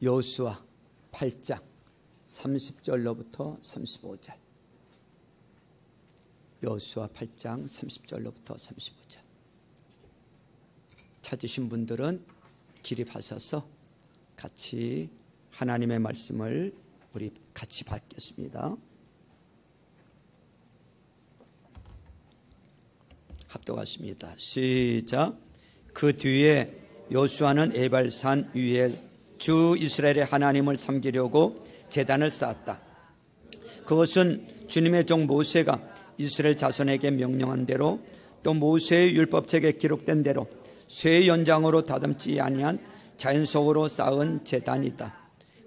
여호수아 8장 30절로부터 35절. 여호수아 8장 30절로부터 35절. 찾으신 분들은 기립하셔서 같이 하나님의 말씀을 우리 같이 받겠습니다. 합독하십니다. 시작. 그 뒤에 여호수아는 에발산 위에 주 이스라엘의 하나님을 섬기려고 제단을 쌓았다. 그것은 주님의 종 모세가 이스라엘 자손에게 명령한 대로 또 모세의 율법책에 기록된 대로 쇠 연장으로 다듬지 아니한 자연석으로 쌓은 제단이다.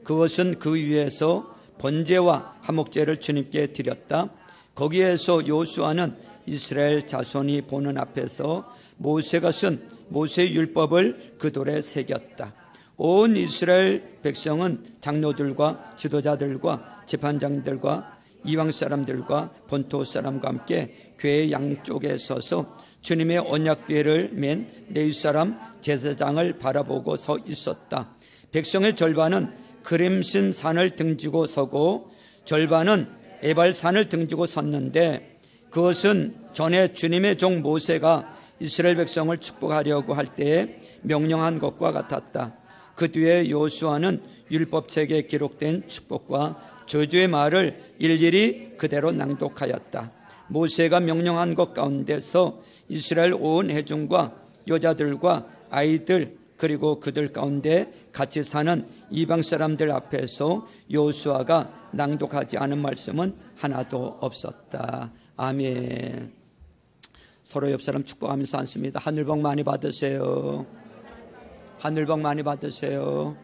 그것은 그 위에서 번제와 화목제를 주님께 드렸다. 거기에서 여호수아는 이스라엘 자손이 보는 앞에서 모세가 쓴 모세의 율법을 그 돌에 새겼다. 온 이스라엘 백성은 장로들과 지도자들과 재판장들과 이방 사람들과 본토 사람과 함께 궤 양쪽에 서서 주님의 언약궤를 맨 레위 사람 제사장을 바라보고 서 있었다. 백성의 절반은 그림신 산을 등지고 서고 절반은 에발 산을 등지고 섰는데 그것은 전에 주님의 종 모세가 이스라엘 백성을 축복하려고 할 때에 명령한 것과 같았다. 그 뒤에 여호수아는 율법책에 기록된 축복과 저주의 말을 일일이 그대로 낭독하였다. 모세가 명령한 것 가운데서 이스라엘 온 회중과 여자들과 아이들 그리고 그들 가운데 같이 사는 이방 사람들 앞에서 여호수아가 낭독하지 않은 말씀은 하나도 없었다. 아멘. 서로 옆 사람 축복하면서 앉습니다. 하늘 복 많이 받으세요. 하늘 복 많이 받으세요.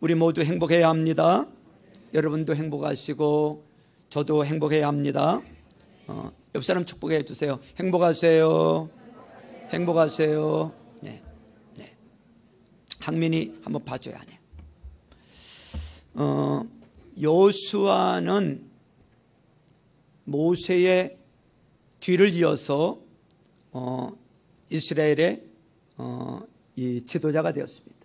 우리 모두 행복해야 합니다. 여러분도 행복하시고 저도 행복해야 합니다. 옆 사람 축복해 주세요. 행복하세요. 행복하세요. 네, 네. 항민이 한번 봐줘야 하네요. 여호수아는 모세의 뒤를 이어서 이스라엘의 이 지도자가 되었습니다.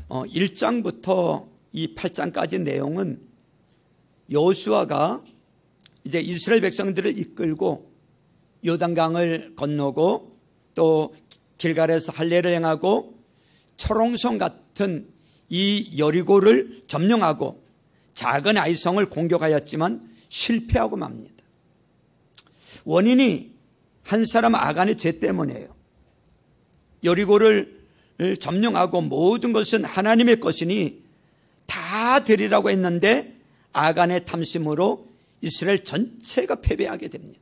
1장부터 이 8장까지 내용은 여호수아가 이제 이스라엘 백성들을 이끌고 요단강을 건너고 또 길갈에서 할례를 행하고 초롱성 같은 이 여리고를 점령하고 작은 아이성을 공격하였지만 실패하고 맙니다. 원인이 한 사람 아간의 죄 때문이에요. 여리고를 점령하고 모든 것은 하나님의 것이니 다 되리라고 했는데 아간의 탐심으로 이스라엘 전체가 패배하게 됩니다.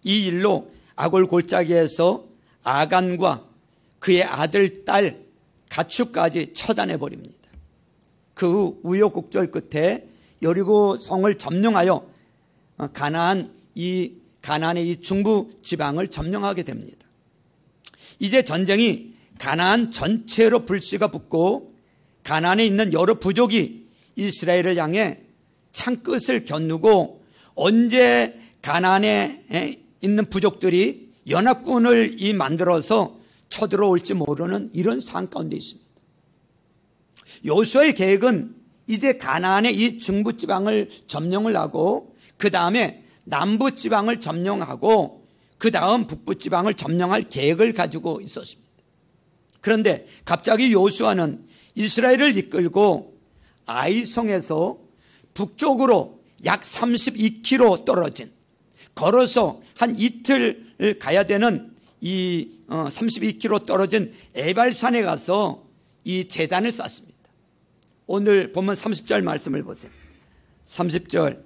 이 일로 아골 골짜기에서 아간과 그의 아들, 딸, 가축까지 처단해 버립니다. 그 우여곡절 끝에 여리고 성을 점령하여 가나안의 이 중부 지방을 점령하게 됩니다. 이제 전쟁이 가나안 전체로 불씨가 붙고 가나안에 있는 여러 부족이 이스라엘을 향해 창끝을 겨누고 언제 가나안에 있는 부족들이 연합군을 만들어서 쳐들어올지 모르는 이런 상황 가운데 있습니다. 여호수아의 계획은 이제 가나안의 이 중부 지방을 점령을 하고 그 다음에 남부 지방을 점령하고 그 다음 북부 지방을 점령할 계획을 가지고 있었습니다. 그런데 갑자기 여호수아는 이스라엘을 이끌고 아이성에서 북쪽으로 약 32km 떨어진 걸어서 한 이틀 가야 되는 이 32km 떨어진 에발산에 가서 이 제단을 쌓습니다. 오늘 보면 30절 말씀을 보세요. 30절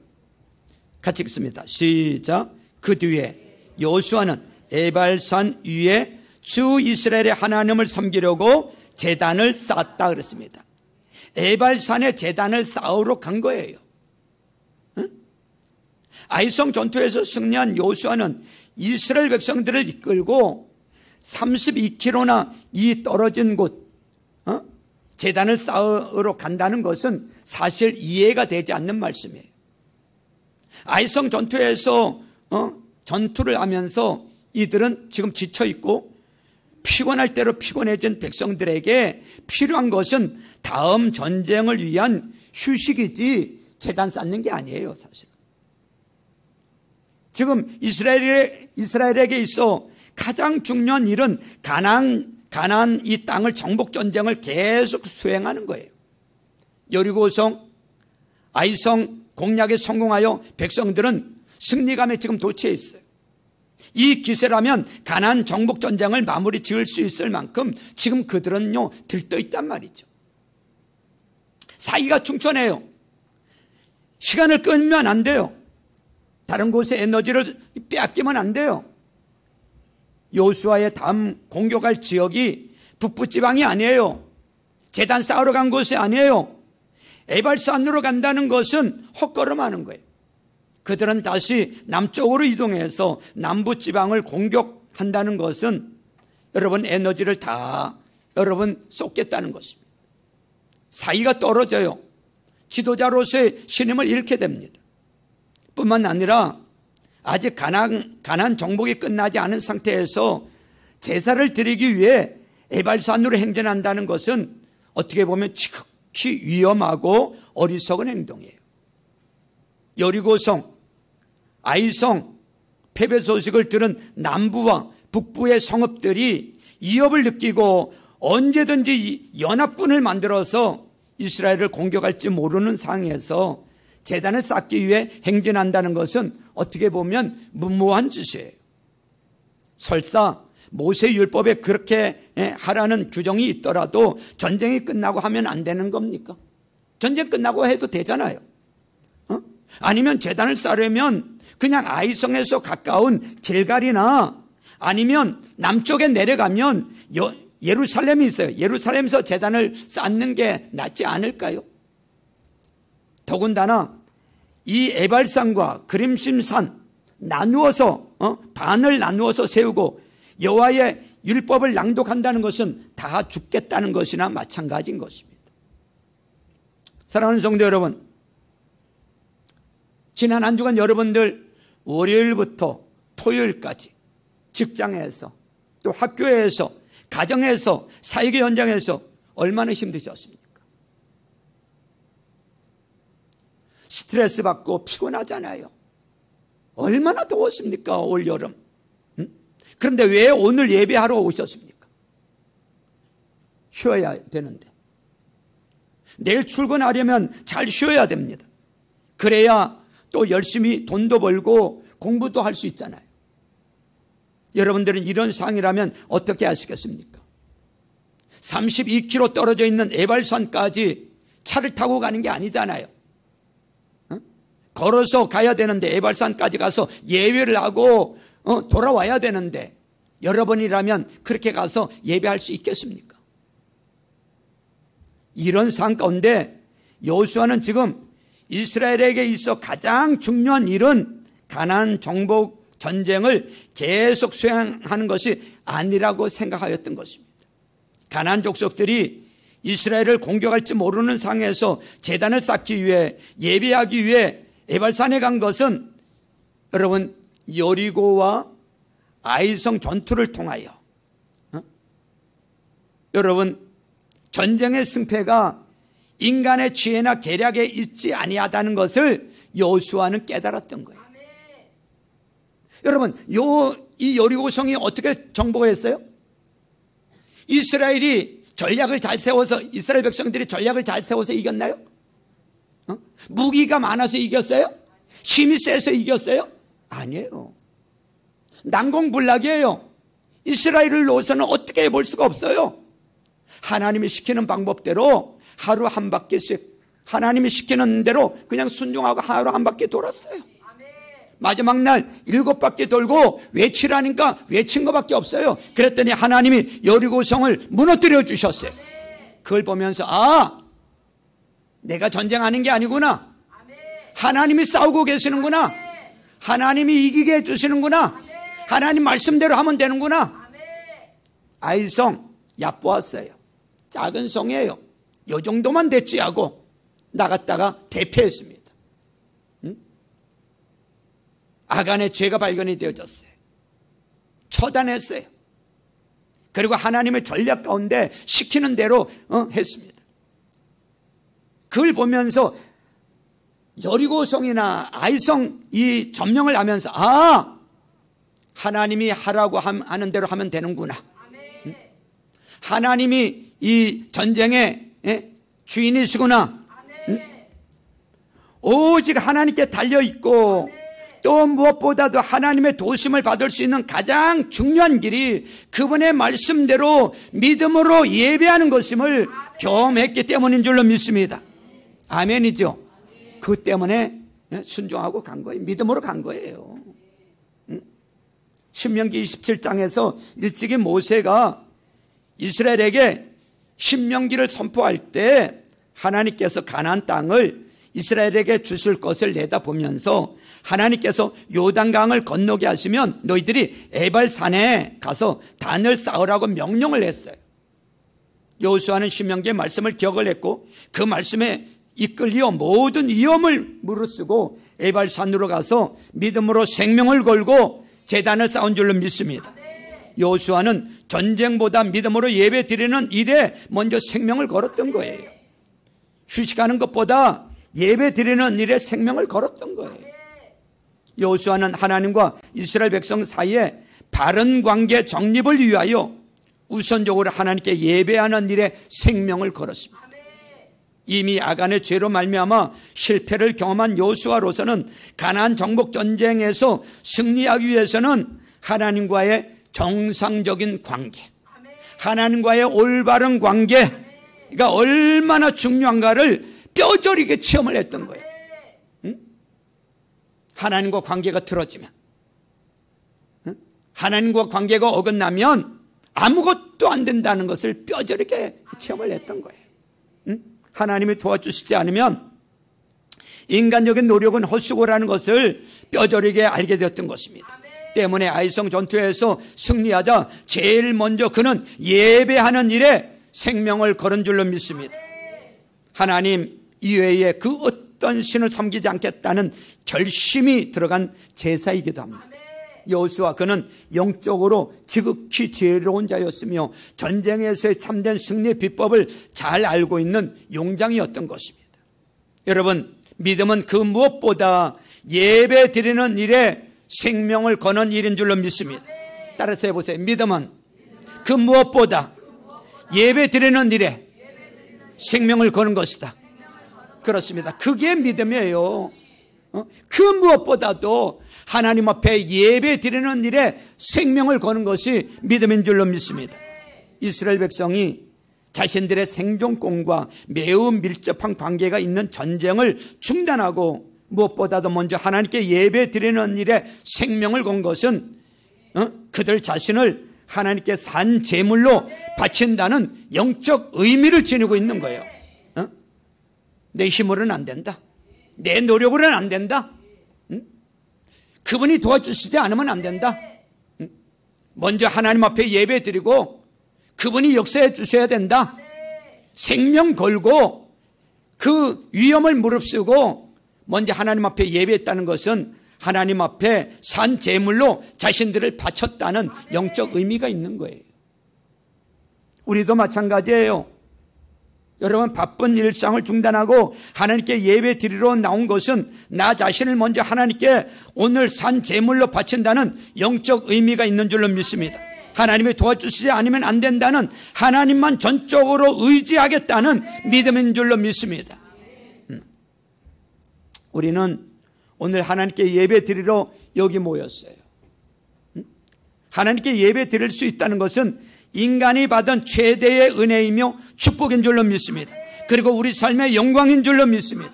같이 읽습니다. 시작. 그 뒤에 여호수아는 에발산 위에 주 이스라엘의 하나님을 섬기려고 제단을 쌓았다 그랬습니다. 에발산에 제단을 쌓으러 간 거예요. 응? 아이성 전투에서 승리한 여호수아는 이스라엘 백성들을 이끌고 32km나 이 떨어진 곳 제단을 쌓으러 간다는 것은 사실 이해가 되지 않는 말씀이에요. 아이성 전투에서 전투를 하면서 이들은 지금 지쳐 있고 피곤할 대로 피곤해진 백성들에게 필요한 것은 다음 전쟁을 위한 휴식이지 재단 쌓는 게 아니에요, 사실. 지금 이스라엘에게 있어 가장 중요한 일은 가나안 이 땅을 정복 전쟁을 계속 수행하는 거예요. 여리고성, 아이성 공략에 성공하여 백성들은 승리감에 지금 도취해 있어요. 이 기세라면 가나안 정복 전쟁을 마무리 지을 수 있을 만큼 지금 그들은요 들떠 있단 말이죠. 사이가 충천해요. 시간을 끌면 안 돼요. 다른 곳에 에너지를 빼앗기면 안 돼요. 여호수아의 다음 공격할 지역이 북부지방이 아니에요. 제단 쌓으러 간 곳이 아니에요. 에발산으로 간다는 것은 헛걸음하는 거예요. 그들은 다시 남쪽으로 이동해서 남부지방을 공격한다는 것은 여러분 에너지를 다 쏟겠다는 것입니다. 사이가 떨어져요. 지도자로서의 신임을 잃게 됩니다. 뿐만 아니라 아직 가나안 정복이 끝나지 않은 상태에서 제사를 드리기 위해 에발산으로 행진한다는 것은 어떻게 보면 지극히 위험하고 어리석은 행동이에요. 여리고성, 아이성 패배 소식을 들은 남부와 북부의 성읍들이 위협을 느끼고 언제든지 연합군을 만들어서 이스라엘을 공격할지 모르는 상황에서 제단을 쌓기 위해 행진한다는 것은 어떻게 보면 무모한 짓이에요. 설사 모세율법에 그렇게 하라는 규정이 있더라도 전쟁이 끝나고 하면 안 되는 겁니까? 전쟁 끝나고 해도 되잖아요. 아니면 제단을 쌓으려면 그냥 아이성에서 가까운 길갈이나 아니면 남쪽에 내려가면 예루살렘이 있어요. 예루살렘에서 제단을 쌓는 게 낫지 않을까요? 더군다나 이 에발산과 그림심산 나누어서 반을 나누어서 세우고 여호와의 율법을 낭독한다는 것은 다 죽겠다는 것이나 마찬가지인 것입니다. 사랑하는 성도 여러분, 지난 한 주간 여러분들 월요일부터 토요일까지 직장에서 또 학교에서 가정에서 사역의 현장에서 얼마나 힘드셨습니까? 스트레스 받고 피곤하잖아요. 얼마나 더웠습니까? 올 여름. 그런데 왜 오늘 예배하러 오셨습니까? 쉬어야 되는데. 내일 출근하려면 잘 쉬어야 됩니다. 그래야 또 열심히 돈도 벌고 공부도 할 수 있잖아요. 여러분들은 이런 상황이라면 어떻게 하시겠습니까? 32km 떨어져 있는 에발산까지 차를 타고 가는 게 아니잖아요. 걸어서 가야 되는데 에발산까지 가서 예배를 하고 돌아와야 되는데 여러분이라면 그렇게 가서 예배할 수 있겠습니까? 이런 상황 가운데 여호수아는 지금 이스라엘에게 있어 가장 중요한 일은 가나안 정복 전쟁을 계속 수행하는 것이 아니라고 생각하였던 것입니다. 가나안 족속들이 이스라엘을 공격할지 모르는 상황에서 제단을 쌓기 위해 예배하기 위해 에발산에 간 것은 여러분 여리고와 아이성 전투를 통하여 여러분 전쟁의 승패가 인간의 지혜나 계략에 있지 아니하다는 것을 여호수아는 깨달았던 거예요. 여러분 이 여리고성이 어떻게 정복을 했어요? 이스라엘이 전략을 잘 세워서 이스라엘 백성들이 전략을 잘 세워서 이겼나요? 무기가 많아서 이겼어요? 힘이 세서 이겼어요? 아니에요. 난공불락이에요. 이스라엘을 놓고서는 어떻게 해볼 수가 없어요. 하나님이 시키는 방법대로 하루 한 바퀴씩 하나님이 시키는 대로 그냥 순종하고 하루 한 바퀴 돌았어요. 마지막 날 7바퀴 돌고 외치라니까 외친 것밖에 없어요. 그랬더니 하나님이 여리고성을 무너뜨려 주셨어요. 그걸 보면서 내가 전쟁하는 게 아니구나. 하나님이 싸우고 계시는구나. 하나님이 이기게 해주시는구나. 하나님 말씀대로 하면 되는구나. 아이성 얕보았어요. 작은 성이에요. 요 정도만 됐지 하고 나갔다가 대패했습니다. 아간의 죄가 발견이 되어졌어요. 처단했어요. 그리고 하나님의 전략 가운데 시키는 대로 했습니다. 그걸 보면서 여리고성이나 아이성 이 점령을 하면서 하나님이 하라고 하는 대로 하면 되는구나. 하나님이 이 전쟁의 주인이시구나. 오직 하나님께 달려있고 또 무엇보다도 하나님의 도심을 받을 수 있는 가장 중요한 길이 그분의 말씀대로 믿음으로 예배하는 것임을 경험했기 때문인 줄로 믿습니다. 아멘이죠. 그 때문에 순종하고 간 거예요. 믿음으로 간 거예요. 신명기 27장에서 일찍이 모세가 이스라엘에게 신명기를 선포할 때 하나님께서 가나안 땅을 이스라엘에게 주실 것을 내다보면서 하나님께서 요단강을 건너게 하시면 너희들이 에발산에 가서 단을 쌓으라고 명령을 했어요. 여호수아는 신명기의 말씀을 기억을 했고 그 말씀에 이끌려 모든 위험을 무릅쓰고 에발산으로 가서 믿음으로 생명을 걸고 제단을 쌓은 줄로 믿습니다. 여호수아는 전쟁보다 믿음으로 예배 드리는 일에 먼저 생명을 걸었던 거예요. 휴식하는 것보다 예배 드리는 일에 생명을 걸었던 거예요. 여호수아는 하나님과 이스라엘 백성 사이에 바른 관계 정립을 위하여 우선적으로 하나님께 예배하는 일에 생명을 걸었습니다. 이미 아간의 죄로 말미암아 실패를 경험한 여호수아로서는 가나안 정복 전쟁에서 승리하기 위해서는 하나님과의 정상적인 관계, 하나님과의 올바른 관계가 얼마나 중요한가를 뼈저리게 체험을 했던 거예요. 하나님과 관계가 틀어지면, 하나님과 관계가 어긋나면 아무것도 안 된다는 것을 뼈저리게 체험을 했던 거예요. 하나님이 도와주시지 않으면 인간적인 노력은 헛수고라는 것을 뼈저리게 알게 되었던 것입니다. 때문에 아이성 전투에서 승리하자 제일 먼저 그는 예배하는 일에 생명을 걸은 줄로 믿습니다. 하나님 이외에 그 어떤 신을 섬기지 않겠다는 결심이 들어간 제사이기도 합니다. 여호수아 그는 영적으로 지극히 지혜로운 자였으며 전쟁에서의 참된 승리의 비법을 잘 알고 있는 용장이었던 것입니다. 여러분, 믿음은 그 무엇보다 예배 드리는 일에 생명을 거는 일인 줄로 믿습니다. 따라서 해보세요. 믿음은 그 무엇보다 예배 드리는 일에 생명을 거는 것이다. 그렇습니다. 그게 믿음이에요. 그 무엇보다도 하나님 앞에 예배 드리는 일에 생명을 거는 것이 믿음인 줄로 믿습니다. 이스라엘 백성이 자신들의 생존권과 매우 밀접한 관계가 있는 전쟁을 중단하고 무엇보다도 먼저 하나님께 예배 드리는 일에 생명을 건 것은 그들 자신을 하나님께 산 제물로 바친다는 영적 의미를 지니고 있는 거예요. 내 힘으로는 안 된다. 내 노력으로는 안 된다. 그분이 도와주시지 않으면 안 된다. 먼저 하나님 앞에 예배 드리고 그분이 역사해 주셔야 된다. 생명 걸고 그 위험을 무릅쓰고 먼저 하나님 앞에 예배했다는 것은 하나님 앞에 산 제물로 자신들을 바쳤다는 영적 의미가 있는 거예요. 우리도 마찬가지예요. 여러분, 바쁜 일상을 중단하고 하나님께 예배 드리러 나온 것은 나 자신을 먼저 하나님께 오늘 산 제물로 바친다는 영적 의미가 있는 줄로 믿습니다. 하나님이 도와주시지 않으면 안 된다는, 하나님만 전적으로 의지하겠다는 믿음인 줄로 믿습니다. 우리는 오늘 하나님께 예배 드리러 여기 모였어요. 하나님께 예배 드릴 수 있다는 것은 인간이 받은 최대의 은혜이며 축복인 줄로 믿습니다. 그리고 우리 삶의 영광인 줄로 믿습니다.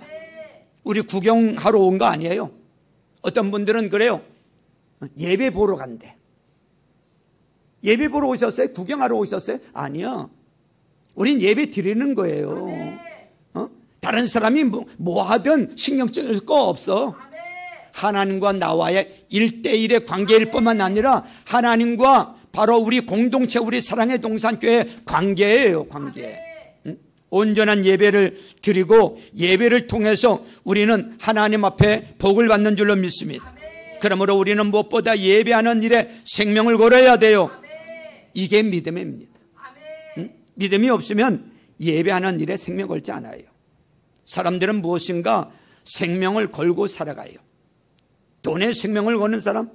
우리 구경하러 온 거 아니에요. 어떤 분들은 그래요. 예배 보러 간대. 예배 보러 오셨어요? 구경하러 오셨어요? 아니요. 우린 예배 드리는 거예요. 다른 사람이 뭐 하든 신경 쓸 거 없어. 하나님과 나와의 1대1의 관계일 뿐만 아니라 하나님과 바로 우리 공동체, 우리 사랑의 동산교회 관계예요. 관계. 온전한 예배를 드리고 예배를 통해서 우리는 하나님 앞에 복을 받는 줄로 믿습니다. 그러므로 우리는 무엇보다 예배하는 일에 생명을 걸어야 돼요. 이게 믿음입니다. 응? 믿음이 없으면 예배하는 일에 생명 걸지 않아요. 사람들은 무엇인가 생명을 걸고 살아가요. 돈의 생명을 거는 사람,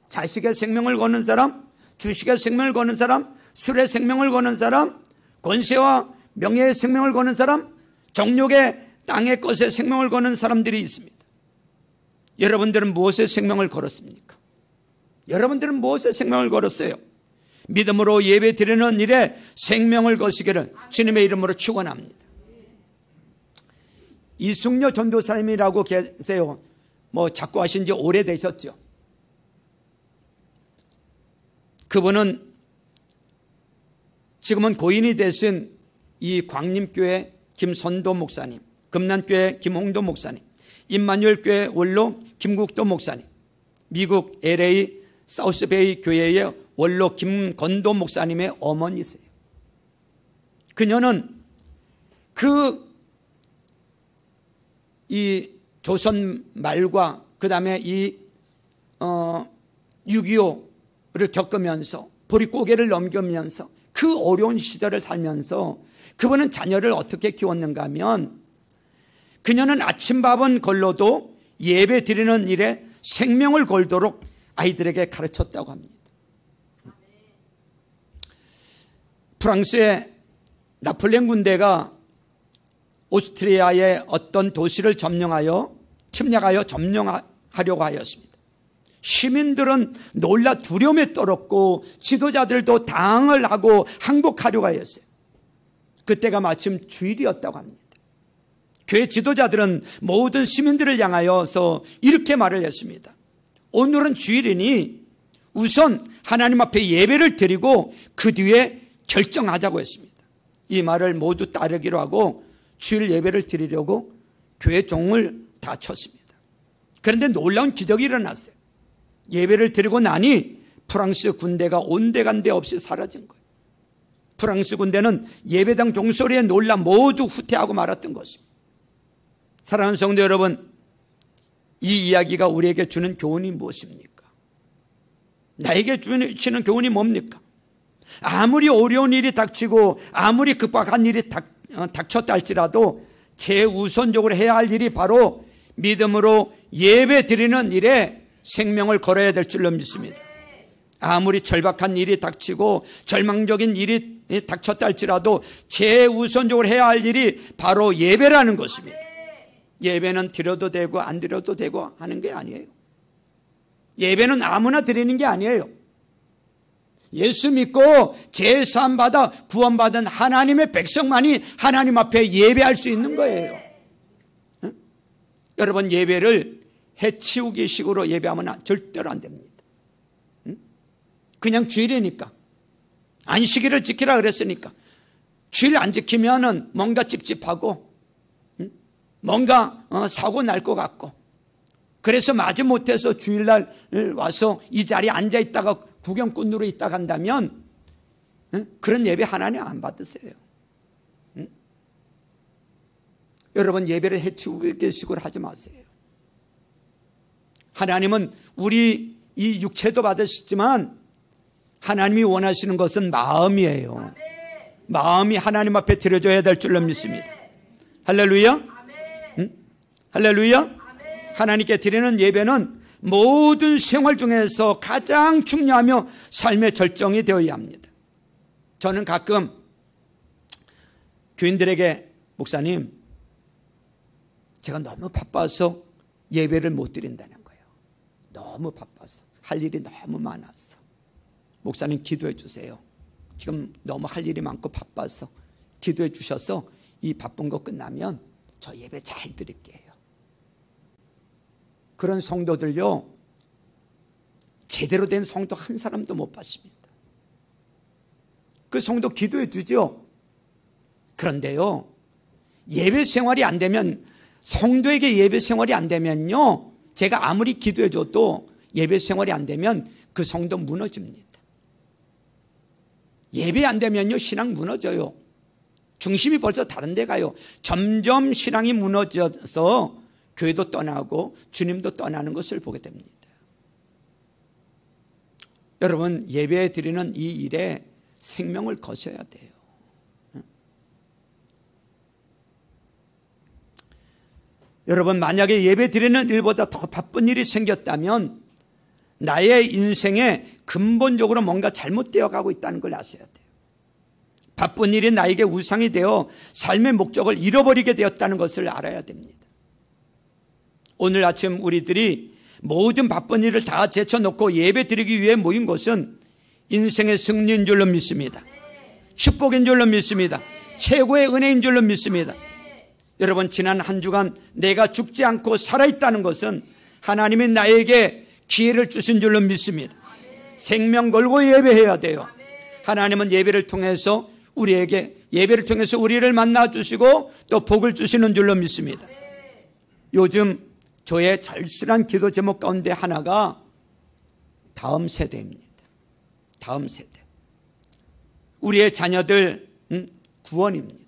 자식의 생명을 거는 사람, 주식의 생명을 거는 사람, 술의 생명을 거는 사람, 권세와 명예의 생명을 거는 사람, 정욕의 땅의 것에 생명을 거는 사람들이 있습니다. 여러분들은 무엇에 생명을 걸었습니까? 여러분들은 무엇에 생명을 걸었어요? 믿음으로 예배 드리는 일에 생명을 거시기를 주님의 이름으로 축원합니다. 이숙녀 전도사님이라고 계세요. 자꾸 하신 지 오래되셨죠. 그분은 지금은 고인이 되신 이 광림교회 김선도 목사님, 금난교회 김홍도 목사님, 임마누엘교회 원로 김국도 목사님, 미국 LA 사우스베이 교회의 원로 김건도 목사님의 어머니세요. 그녀는 이 조선 말과 그 다음에 이 6.25를 겪으면서 보릿고개를 넘기면서 그 어려운 시절을 살면서 그분은 자녀를 어떻게 키웠는가 하면 그녀는 아침밥은 걸러도 예배 드리는 일에 생명을 걸도록 아이들에게 가르쳤다고 합니다. 프랑스의 나폴레옹 군대가 오스트리아의 어떤 도시를 점령하려고 하였습니다. 시민들은 놀라 두려움에 떨었고 지도자들도 당을 하고 항복하려고 하였어요. 그때가 마침 주일이었다고 합니다. 교회 지도자들은 모든 시민들을 향하여서 이렇게 말을 했습니다. 오늘은 주일이니 우선 하나님 앞에 예배를 드리고 그 뒤에 결정하자고 했습니다. 이 말을 모두 따르기로 하고 주일 예배를 드리려고 교회 종을 다 쳤습니다. 그런데 놀라운 기적이 일어났어요. 예배를 드리고 나니 프랑스 군대가 온데간데 없이 사라진 거예요. 프랑스 군대는 예배당 종소리에 놀라 모두 후퇴하고 말았던 것입니다. 사랑하는 성도 여러분, 이 이야기가 우리에게 주는 교훈이 무엇입니까? 나에게 주는 교훈이 뭡니까? 아무리 어려운 일이 닥치고 아무리 급박한 일이 닥쳤다 할지라도 최우선적으로 해야 할 일이 바로 믿음으로 예배 드리는 일에 생명을 걸어야 될 줄로 믿습니다. 아무리 절박한 일이 닥치고 절망적인 일이 닥쳤다 할지라도 최우선적으로 해야 할 일이 바로 예배라는 것입니다. 예배는 드려도 되고 안 드려도 되고 하는 게 아니에요. 예배는 아무나 드리는 게 아니에요. 예수 믿고 제사함 받아 구원받은 하나님의 백성만이 하나님 앞에 예배할 수 있는 거예요. 응? 여러분, 예배를 해치우기 식으로 예배하면 절대로 안 됩니다. 응? 그냥 주일이니까, 안식일을 지키라 그랬으니까 주일 안 지키면은 뭔가 찝찝하고 뭔가 사고 날 것 같고, 그래서 마지못해서 주일날 와서 이 자리에 앉아 있다가 구경꾼으로 있다 간다면 그런 예배 하나님 안 받으세요. 여러분, 예배를 해치우기 식으로 하지 마세요. 하나님은 우리 이 육체도 받으시지만 하나님이 원하시는 것은 마음이에요. 마음이 하나님 앞에 드려져야 될 줄로 믿습니다. 할렐루야. 할렐루야. 하나님께 드리는 예배는 모든 생활 중에서 가장 중요하며 삶의 절정이 되어야 합니다. 저는 가끔 교인들에게, 목사님, 제가 너무 바빠서 예배를 못 드린다는 거예요. 너무 바빠서, 할 일이 너무 많아서. 목사님, 기도해 주세요. 지금 너무 할 일이 많고 바빠서 기도해 주셔서 이 바쁜 거 끝나면 저 예배 잘 드릴게요. 그런 성도들요, 제대로 된 성도 한 사람도 못 봤습니다. 그 성도 기도해 주죠. 그런데요, 예배 생활이 안 되면, 성도에게 예배 생활이 안 되면요, 제가 아무리 기도해 줘도 예배 생활이 안 되면 그 성도 무너집니다. 예배 안 되면요, 신앙 무너져요. 중심이 벌써 다른 데 가요. 점점 신앙이 무너져서 교회도 떠나고 주님도 떠나는 것을 보게 됩니다. 여러분, 예배 드리는 이 일에 생명을 거셔야 돼요. 여러분, 만약에 예배 드리는 일보다 더 바쁜 일이 생겼다면 나의 인생에 근본적으로 뭔가 잘못되어 가고 있다는 걸 아셔야 돼요. 바쁜 일이 나에게 우상이 되어 삶의 목적을 잃어버리게 되었다는 것을 알아야 됩니다. 오늘 아침 우리들이 모든 바쁜 일을 다 제쳐놓고 예배 드리기 위해 모인 것은 인생의 승리인 줄로 믿습니다. 축복인 줄로 믿습니다. 최고의 은혜인 줄로 믿습니다. 여러분, 지난 한 주간 내가 죽지 않고 살아있다는 것은 하나님이 나에게 기회를 주신 줄로 믿습니다. 생명 걸고 예배해야 돼요. 하나님은 예배를 통해서 우리를 만나주시고 또 복을 주시는 줄로 믿습니다. 요즘 저의 절실한 기도 제목 가운데 하나가 다음 세대입니다. 다음 세대. 우리의 자녀들 구원입니다.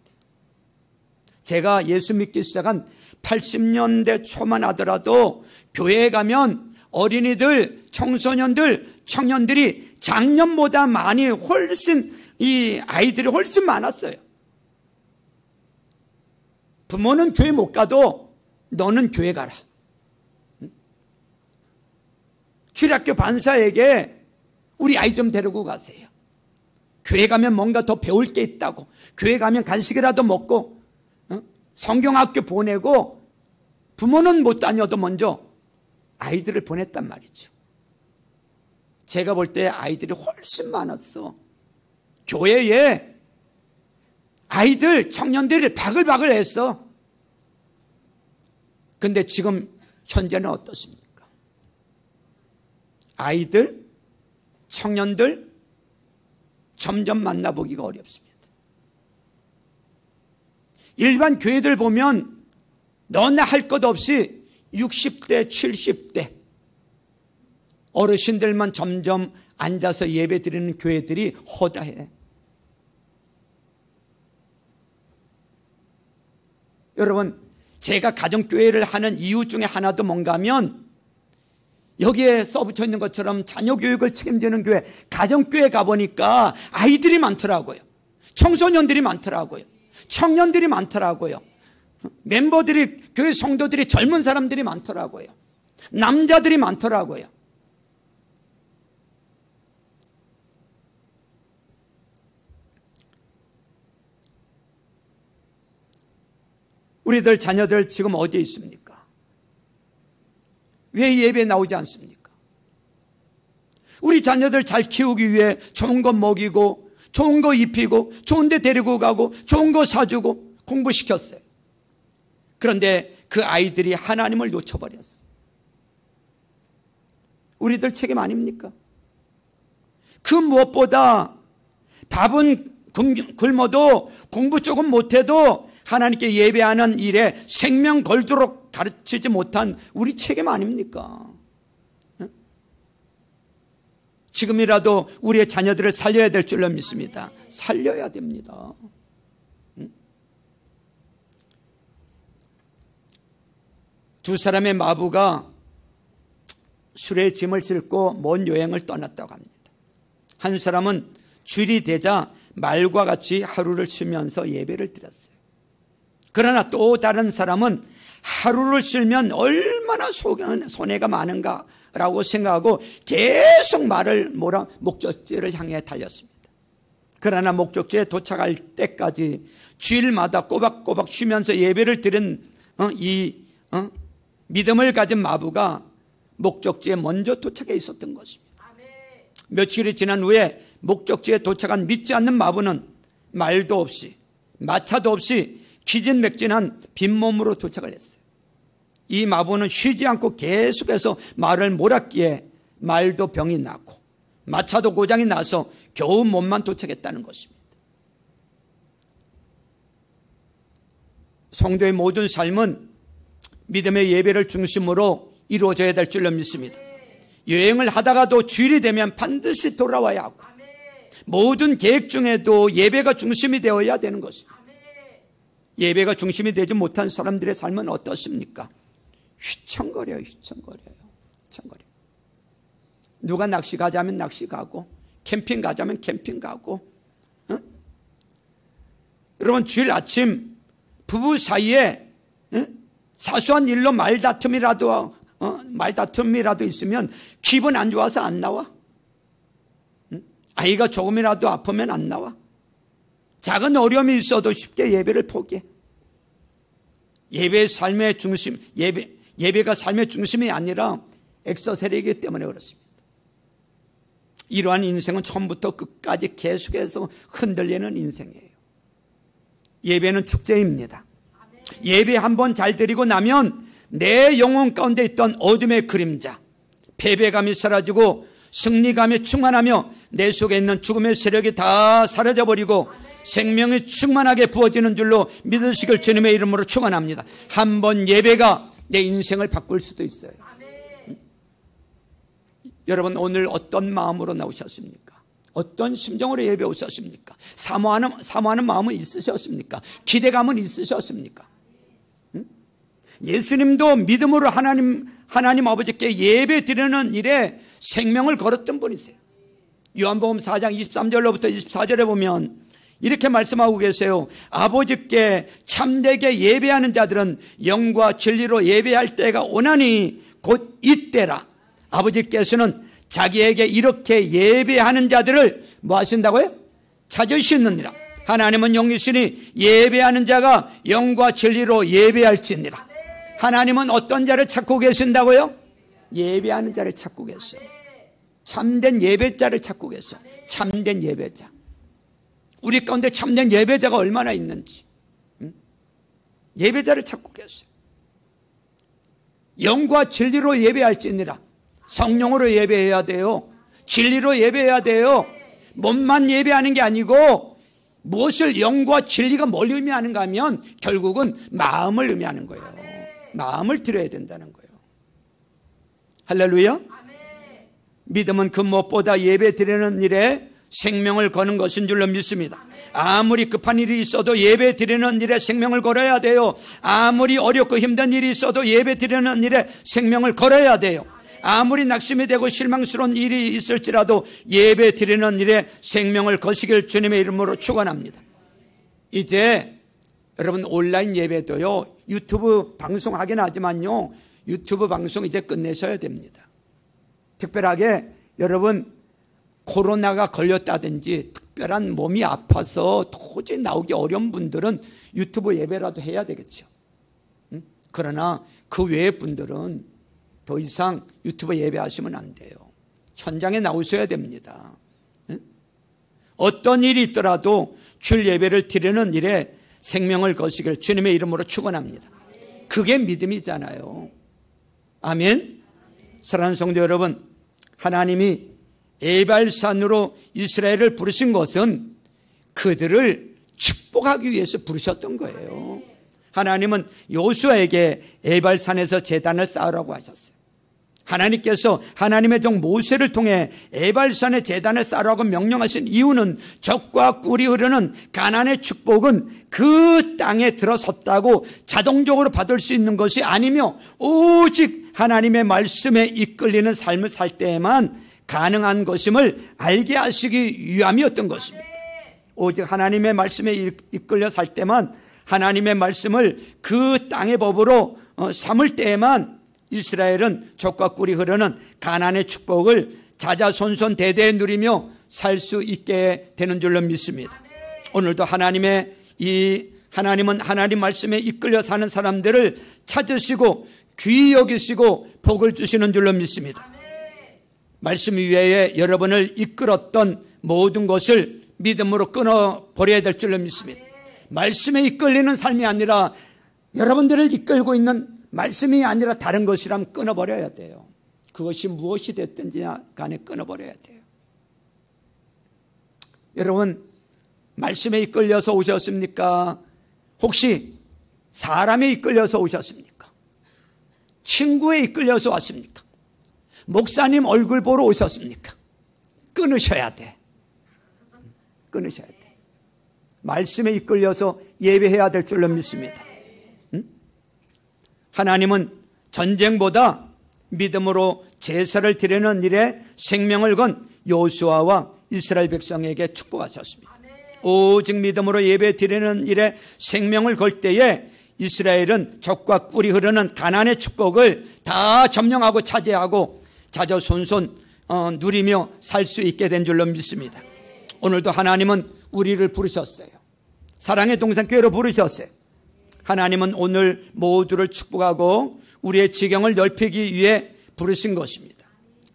제가 예수 믿기 시작한 80년대 초만 하더라도 교회에 가면 어린이들, 청소년들, 청년들이 작년보다 많이 이 아이들이 훨씬 많았어요. 부모는 교회 못 가도 너는 교회 가라. 주일학교 반사에게 우리 아이 좀 데리고 가세요. 교회 가면 뭔가 더 배울 게 있다고. 교회 가면 간식이라도 먹고 성경학교 보내고 부모는 못 다녀도 먼저 아이들을 보냈단 말이죠. 제가 볼 때 아이들이 훨씬 많았어. 교회에 아이들, 청년들이 바글바글 했어. 근데 지금 현재는 어떻습니까? 아이들, 청년들 점점 만나보기가 어렵습니다. 일반 교회들 보면 너나 할 것 없이 60대, 70대 어르신들만 점점 앉아서 예배 드리는 교회들이 허다해. 여러분, 제가 가정교회를 하는 이유 중에 하나도 뭔가 하면 여기에 써붙여 있는 것처럼 자녀교육을 책임지는 교회, 가정교회 가보니까 아이들이 많더라고요. 청소년들이 많더라고요. 청년들이 많더라고요. 멤버들이, 교회 성도들이, 젊은 사람들이 많더라고요. 남자들이 많더라고요. 우리들 자녀들 지금 어디에 있습니까? 왜 예배에 나오지 않습니까? 우리 자녀들 잘 키우기 위해 좋은 거 먹이고 좋은 거 입히고 좋은 데 데리고 가고 좋은 거 사주고 공부시켰어요. 그런데 그 아이들이 하나님을 놓쳐버렸어요. 우리들 책임 아닙니까? 그 무엇보다 밥은 굶어도 공부 조금 못해도 하나님께 예배하는 일에 생명 걸도록 가르치지 못한 우리 책임 아닙니까? 지금이라도 우리의 자녀들을 살려야 될 줄로 믿습니다. 살려야 됩니다. 두 사람의 마부가 술에 짐을 싣고 먼 여행을 떠났다고 합니다. 한 사람은 주일이 되자 말과 같이 하루를 쉬면서 예배를 드렸어요. 그러나 또 다른 사람은 하루를 쉬면 얼마나 손해가 많은가라고 생각하고 계속 목적지를 향해 달렸습니다. 그러나 목적지에 도착할 때까지 주일마다 꼬박꼬박 쉬면서 예배를 드린 믿음을 가진 마부가 목적지에 먼저 도착해 있었던 것입니다. 며칠이 지난 후에 목적지에 도착한 믿지 않는 마부는 말도 없이 마차도 없이 기진맥진한 빈몸으로 도착을 했어요. 이 마부는 쉬지 않고 계속해서 말을 몰았기에 말도 병이 났고 마차도 고장이 나서 겨우 몸만 도착했다는 것입니다. 성도의 모든 삶은 믿음의 예배를 중심으로 이루어져야 될 줄로 믿습니다. 여행을 하다가도 주일이 되면 반드시 돌아와야 하고 모든 계획 중에도 예배가 중심이 되어야 되는 것입니다. 예배가 중심이 되지 못한 사람들의 삶은 어떻습니까? 휘청거려요. 누가 낚시 가자면 낚시 가고 캠핑 가자면 캠핑 가고 여러분, 주일 아침 부부 사이에 사소한 일로 말다툼이라도 있으면 기분 안 좋아서 안 나와? 아이가 조금이라도 아프면 안 나와? 작은 어려움이 있어도 쉽게 예배를 포기해. 예배의 삶의 중심, 예배가 삶의 중심이 아니라 엑서셀이기 때문에 그렇습니다. 이러한 인생은 처음부터 끝까지 계속해서 흔들리는 인생이에요. 예배는 축제입니다. 예배 한번 잘 드리고 나면 내 영혼 가운데 있던 어둠의 그림자, 패배감이 사라지고 승리감이 충만하며 내 속에 있는 죽음의 세력이 다 사라져버리고 생명이 충만하게 부어지는 줄로 믿으시길 주님의 이름으로 축원합니다. 한 번 예배가 내 인생을 바꿀 수도 있어요. 여러분, 오늘 어떤 마음으로 나오셨습니까? 어떤 심정으로 예배 오셨습니까? 사모하는 마음은 있으셨습니까? 기대감은 있으셨습니까? 예수님도 믿음으로 하나님 아버지께 예배 드리는 일에 생명을 걸었던 분이세요. 요한복음 4장 23절로부터 24절에 보면 이렇게 말씀하고 계세요. 아버지께 참되게 예배하는 자들은 영과 진리로 예배할 때가 오나니 곧 이때라. 아버지께서는 자기에게 이렇게 예배하는 자들을 뭐 하신다고요? 찾으시느니라. 하나님은 영이시니 예배하는 자가 영과 진리로 예배할지니라. 하나님은 어떤 자를 찾고 계신다고요? 예배하는 자를 찾고 계셔. 참된 예배자를 찾고 계셔. 참된 예배자. 우리 가운데 참된 예배자가 얼마나 있는지, 예배자를 찾고 계세요. 영과 진리로 예배할지니라. 성령으로 예배해야 돼요. 진리로 예배해야 돼요. 몸만 예배하는 게 아니고 무엇을 영과 진리가 뭘 의미하는가 하면 결국은 마음을 의미하는 거예요. 마음을 드려야 된다는 거예요. 할렐루야. 믿음은 그 무엇보다 예배 드리는 일에 생명을 거는 것인 줄로 믿습니다. 아무리 급한 일이 있어도 예배 드리는 일에 생명을 걸어야 돼요. 아무리 어렵고 힘든 일이 있어도 예배 드리는 일에 생명을 걸어야 돼요. 아무리 낙심이 되고 실망스러운 일이 있을지라도 예배 드리는 일에 생명을 거시길 주님의 이름으로 축원합니다. 이제 여러분, 온라인 예배도요, 유튜브 방송하긴 하지만요, 유튜브 방송 이제 끝내셔야 됩니다. 특별하게 여러분, 코로나가 걸렸다든지 특별한 몸이 아파서 도저히 나오기 어려운 분들은 유튜브 예배라도 해야 되겠죠. 그러나 그 외의 분들은 더 이상 유튜브 예배하시면 안 돼요. 현장에 나오셔야 됩니다. 어떤 일이 있더라도 주일 예배를 드리는 일에 생명을 거시길 주님의 이름으로 축원합니다. 그게 믿음이잖아요. 아멘. 사랑하는 성도 여러분, 하나님이 에발산으로 이스라엘을 부르신 것은 그들을 축복하기 위해서 부르셨던 거예요. 하나님은 여호수아에게 에발산에서 제단을 쌓으라고 하셨어요. 하나님께서 하나님의 종 모세를 통해 에발산에 제단을 쌓으라고 명령하신 이유는 적과 꿀이 흐르는 가나안의 축복은 그 땅에 들어섰다고 자동적으로 받을 수 있는 것이 아니며 오직 하나님의 말씀에 이끌리는 삶을 살 때에만 가능한 것임을 알게 하시기 위함이었던 것입니다. 오직 하나님의 말씀에 이끌려 살 때만, 하나님의 말씀을 그 땅의 법으로 삼을 때에만 이스라엘은 적과 꿀이 흐르는 가나안의 축복을 자자손손 대대에 누리며 살 수 있게 되는 줄로 믿습니다. 오늘도 하나님은 하나님 말씀에 이끌려 사는 사람들을 찾으시고 귀히 여기시고 복을 주시는 줄로 믿습니다. 말씀 위에 여러분을 이끌었던 모든 것을 믿음으로 끊어버려야 될 줄로 믿습니다. 말씀에 이끌리는 삶이 아니라 여러분들을 이끌고 있는 말씀이 아니라 다른 것이라면 끊어버려야 돼요. 그것이 무엇이 됐든지 간에 끊어버려야 돼요. 여러분, 말씀에 이끌려서 오셨습니까? 혹시 사람에 이끌려서 오셨습니까? 친구에 이끌려서 왔습니까? 목사님 얼굴 보러 오셨습니까? 끊으셔야 돼. 끊으셔야 돼. 말씀에 이끌려서 예배해야 될 줄로 믿습니다. 하나님은 전쟁보다 믿음으로 제사를 드리는 일에 생명을 건 여호수아와 이스라엘 백성에게 축복하셨습니다. 오직 믿음으로 예배 드리는 일에 생명을 걸 때에 이스라엘은 젖과 꿀이 흐르는 가나안의 축복을 다 점령하고 차지하고 자자손손 누리며 살 수 있게 된 줄로 믿습니다. 오늘도 하나님은 우리를 부르셨어요. 사랑의 동산교회로 부르셨어요. 하나님은 오늘 모두를 축복하고 우리의 지경을 넓히기 위해 부르신 것입니다.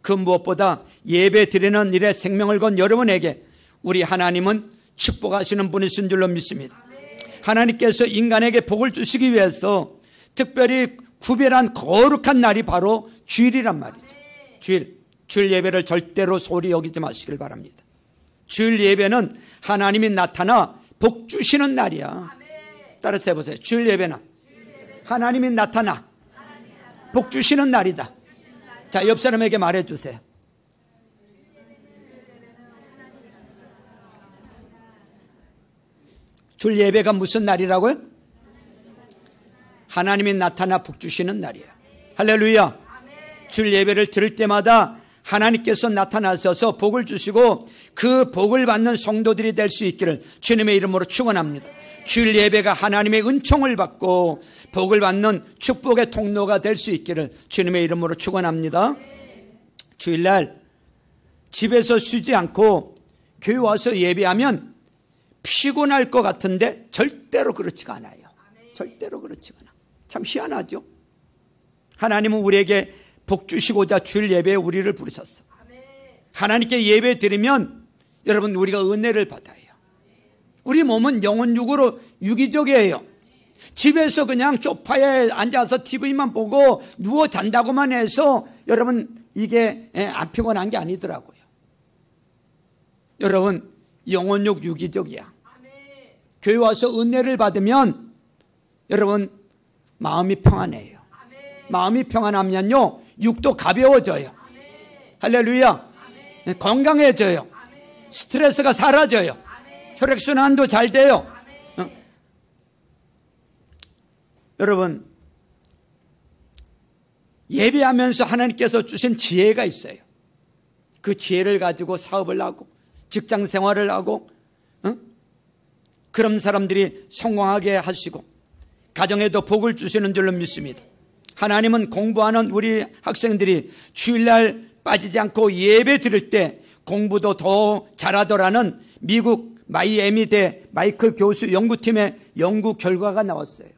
그 무엇보다 예배 드리는 일에 생명을 건 여러분에게 우리 하나님은 축복하시는 분이신 줄로 믿습니다. 하나님께서 인간에게 복을 주시기 위해서 특별히 구별한 거룩한 날이 바로 주일이란 말이죠. 주일 예배를 절대로 소홀히 여기지 마시길 바랍니다. 주일 예배는 하나님이 나타나 복 주시는 날이야. 따라서 해보세요. 주일 예배는 하나님이 나타나 복 주시는 날이다. 자, 옆 사람에게 말해주세요. 주일 예배가 무슨 날이라고요? 하나님이 나타나 복 주시는 날이에요. 할렐루야. 주일 예배를 들을 때마다 하나님께서 나타나셔서 복을 주시고 그 복을 받는 성도들이 될 수 있기를 주님의 이름으로 축원합니다. 주일 예배가 하나님의 은총을 받고 복을 받는 축복의 통로가 될 수 있기를 주님의 이름으로 축원합니다. 주일날 집에서 쉬지 않고 교회 와서 예배하면 피곤할 것 같은데 절대로 그렇지가 않아요. 절대로 그렇지가 않아. 참 희한하죠. 하나님은 우리에게 복 주시고자 주일 예배에 우리를 부르셨어. 하나님께 예배 드리면 여러분 우리가 은혜를 받아요. 우리 몸은 영혼육으로 유기적이에요. 집에서 그냥 소파에 앉아서 TV만 보고 누워 잔다고만 해서 여러분 이게 안 피곤한 게 아니더라고요. 여러분 영혼육 유기적이야. 교회 와서 은혜를 받으면 여러분 마음이 평안해요. 마음이 평안하면요 육도 가벼워져요. 할렐루야. 건강해져요. 스트레스가 사라져요. 혈액순환도 잘 돼요. 여러분 예배하면서 하나님께서 주신 지혜가 있어요. 그 지혜를 가지고 사업을 하고 직장 생활을 하고 그런 사람들이 성공하게 하시고 가정에도 복을 주시는 줄로 믿습니다. 하나님은 공부하는 우리 학생들이 주일날 빠지지 않고 예배 드릴 때 공부도 더 잘하더라는 미국 마이애미대 마이클 교수 연구팀의 연구 결과가 나왔어요.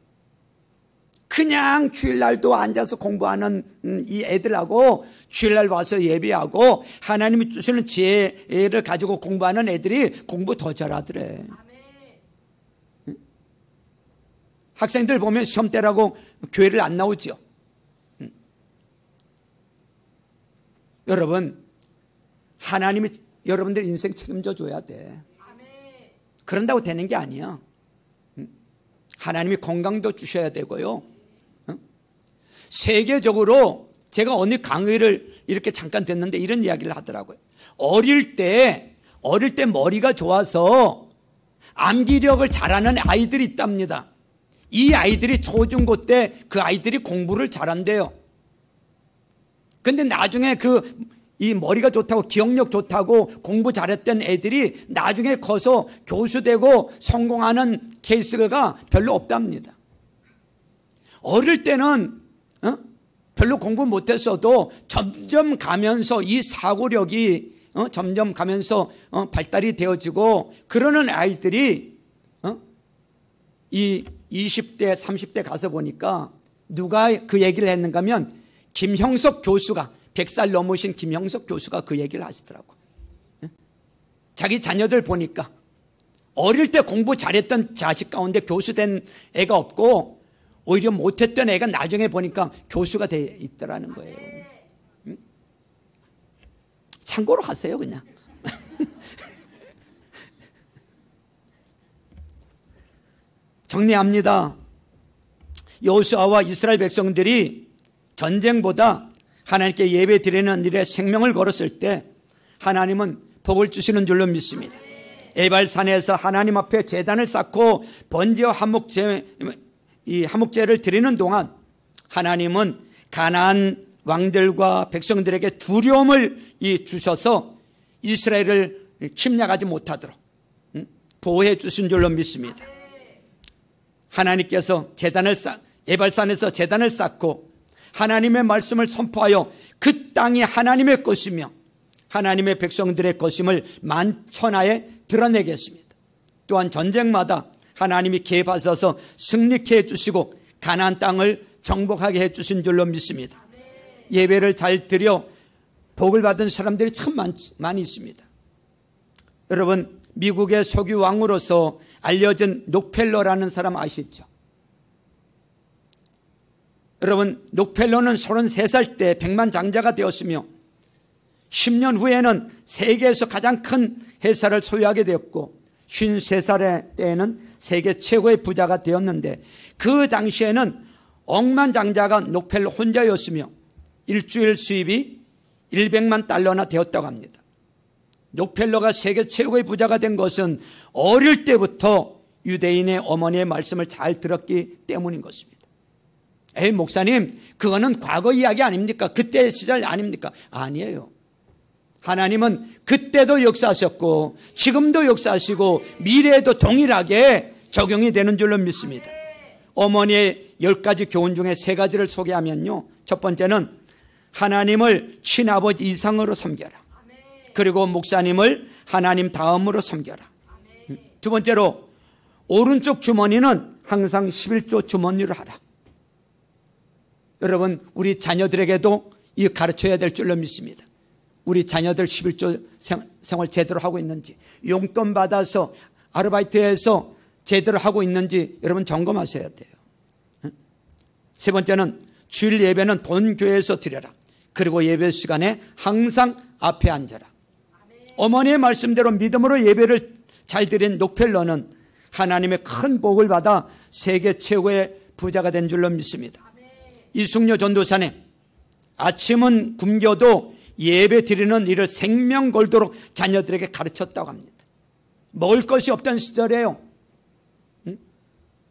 그냥 주일날도 앉아서 공부하는 이 애들하고 주일날 와서 예배하고 하나님이 주시는 지혜를 가지고 공부하는 애들이 공부 더 잘하더래. 학생들 보면 시험 때라고 교회를 안 나오죠. 여러분 하나님이 여러분들 인생 책임져 줘야 돼. 그런다고 되는 게 아니야. 하나님이 건강도 주셔야 되고요. 세계적으로 제가 어느 강의를 이렇게 잠깐 듣는데 이런 이야기를 하더라고요. 어릴 때 머리가 좋아서 암기력을 잘하는 아이들이 있답니다. 이 아이들이 초중고 때 그 아이들이 공부를 잘한대요. 근데 나중에 이 머리가 좋다고 기억력 좋다고 공부 잘했던 애들이 나중에 커서 교수 되고 성공하는 케이스가 별로 없답니다. 어릴 때는 별로 공부 못했어도 점점 가면서 이 사고력이 점점 가면서 발달이 되어지고 그러는 아이들이 이 20대 30대 가서 보니까 누가 그 얘기를 했는가 하면 김형석 교수가 100살 넘으신 김형석 교수가 그 얘기를 하시더라고. 자기 자녀들 보니까 어릴 때 공부 잘했던 자식 가운데 교수 된 애가 없고 오히려 못했던 애가 나중에 보니까 교수가 돼 있더라는 거예요. 참고로 하세요 그냥. 정리합니다. 여호수아와 이스라엘 백성들이 전쟁보다 하나님께 예배 드리는 일에 생명을 걸었을 때 하나님은 복을 주시는 줄로 믿습니다. 에발산에서 하나님 앞에 제단을 쌓고 번제와 화목제를 드리는 동안 하나님은 가나안 왕들과 백성들에게 두려움을 주셔서 이스라엘을 침략하지 못하도록 보호해 주신 줄로 믿습니다. 하나님께서 에발산에서 제단을 쌓고 하나님의 말씀을 선포하여 그 땅이 하나님의 것이며 하나님의 백성들의 것임을 만천하에 드러내겠습니다. 또한 전쟁마다 하나님이 개입하셔서 승리케 해주시고 가나안 땅을 정복하게 해주신 줄로 믿습니다. 예배를 잘 드려 복을 받은 사람들이 참 많이 있습니다. 여러분, 미국의 석유 왕으로서 알려진 록펠러라는 사람 아시죠? 여러분, 록펠러는 33살 때 백만장자가 되었으며 10년 후에는 세계에서 가장 큰 회사를 소유하게 되었고 53살의 때에는 세계 최고의 부자가 되었는데 그 당시에는 억만장자가 록펠러 혼자였으며 일주일 수입이 100만 달러나 되었다고 합니다. 록펠러가 세계 최고의 부자가 된 것은 어릴 때부터 유대인의 어머니의 말씀을 잘 들었기 때문인 것입니다. 에이, 목사님, 그거는 과거 이야기 아닙니까? 그때 시절 아닙니까? 아니에요. 하나님은 그때도 역사하셨고 지금도 역사하시고 미래에도 동일하게 적용이 되는 줄로 믿습니다. 어머니의 10가지 교훈 중에 3가지를 소개하면요, 첫 번째는 하나님을 친아버지 이상으로 섬겨라. 그리고 목사님을 하나님 다음으로 섬겨라. 두 번째로 오른쪽 주머니는 항상 11조 주머니로 하라. 여러분, 우리 자녀들에게도 이 가르쳐야 될 줄로 믿습니다. 우리 자녀들 11조 생활 제대로 하고 있는지, 용돈 받아서 아르바이트해서 제대로 하고 있는지 여러분 점검하셔야 돼요. 세 번째는 주일 예배는 본교회에서 드려라. 그리고 예배 시간에 항상 앞에 앉아라. 어머니의 말씀대로 믿음으로 예배를 잘 드린 록펠러는 하나님의 큰 복을 받아 세계 최고의 부자가 된 줄로 믿습니다. 이숙녀 전도사님, 아침은 굶겨도 예배 드리는 일을 생명 걸도록 자녀들에게 가르쳤다고 합니다. 먹을 것이 없던 시절에요,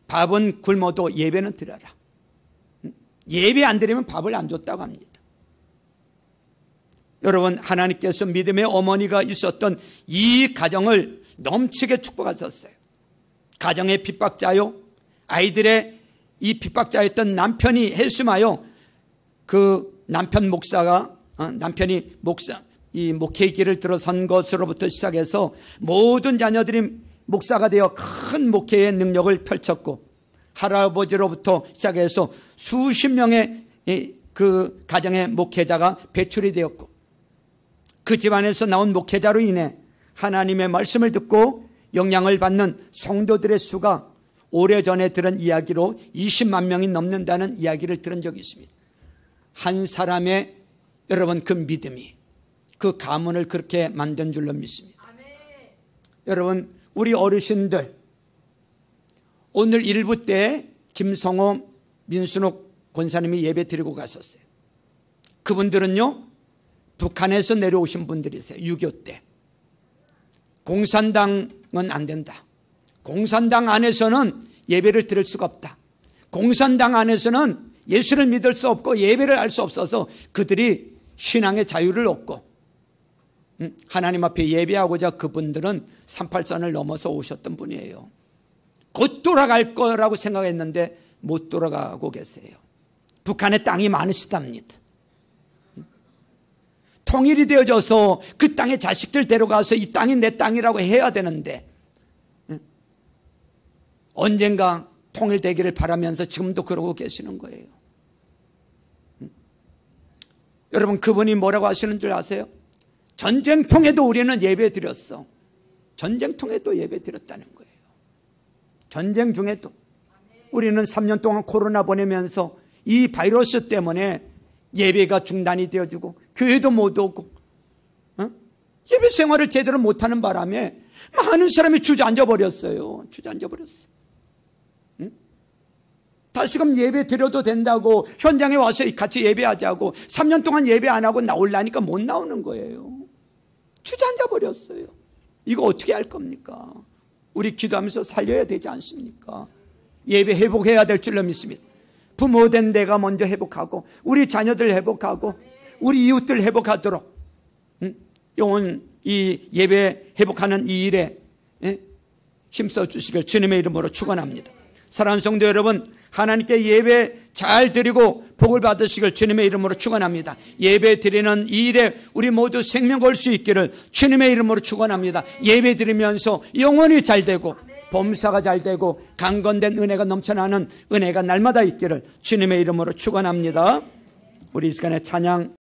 밥은 굶어도 예배는 드려라. 예배 안 드리면 밥을 안 줬다고 합니다. 여러분, 하나님께서 믿음의 어머니가 있었던 이 가정을 넘치게 축복하셨어요. 가정의 핍박자요, 아이들의 이 핍박자였던 남편이 회심하여 그 남편이 이 목회의 길을 들어선 것으로부터 시작해서 모든 자녀들이 목사가 되어 큰 목회의 능력을 펼쳤고, 할아버지로부터 시작해서 수십 명의 그 가정의 목회자가 배출이 되었고, 그 집안에서 나온 목회자로 인해 하나님의 말씀을 듣고 영향을 받는 성도들의 수가 오래전에 들은 이야기로 20만 명이 넘는다는 이야기를 들은 적이 있습니다. 한 사람의 여러분 그 믿음이 그 가문을 그렇게 만든 줄로 믿습니다. 여러분, 우리 어르신들, 오늘 일부 때 김성호, 민순옥 권사님이 예배 드리고 갔었어요. 그분들은요, 북한에서 내려오신 분들이세요. 6.25 때. 공산당은 안 된다. 공산당 안에서는 예배를 드릴 수가 없다. 공산당 안에서는 예수를 믿을 수 없고 예배를 할 수 없어서 그들이 신앙의 자유를 얻고 하나님 앞에 예배하고자 그분들은 38선을 넘어서 오셨던 분이에요. 곧 돌아갈 거라고 생각했는데 못 돌아가고 계세요. 북한에 땅이 많으시답니다. 통일이 되어져서 그 땅에 자식들 데려가서 이 땅이 내 땅이라고 해야 되는데 언젠가 통일되기를 바라면서 지금도 그러고 계시는 거예요. 여러분, 그분이 뭐라고 하시는 줄 아세요? 전쟁통에도 우리는 예배 드렸어. 전쟁통에도 예배 드렸다는 거예요. 전쟁 중에도. 우리는 3년 동안 코로나 보내면서 이 바이러스 때문에 예배가 중단이 되어지고 교회도 못 오고 예배 생활을 제대로 못하는 바람에 많은 사람이 주저앉아 버렸어요. 주저앉아 버렸어요. 다시금 예배 드려도 된다고 현장에 와서 같이 예배하자고 3년 동안 예배 안 하고 나오려니까 못 나오는 거예요. 주저앉아 버렸어요. 이거 어떻게 할 겁니까? 우리 기도하면서 살려야 되지 않습니까? 예배 회복해야 될 줄로 믿습니다. 부모된 내가 먼저 회복하고 우리 자녀들 회복하고 우리 이웃들 회복하도록 이 예배 회복하는 이 일에 힘써 주시길 주님의 이름으로 축원합니다. 사랑하는 성도 여러분, 하나님께 예배 잘 드리고 복을 받으시길 주님의 이름으로 축원합니다. 예배 드리는 이 일에 우리 모두 생명 걸 수 있기를 주님의 이름으로 축원합니다. 예배 드리면서 영혼이 잘 되고 범사가 잘 되고 강건된 은혜가 넘쳐나는 은혜가 날마다 있기를 주님의 이름으로 축원합니다. 우리 이 시간에 찬양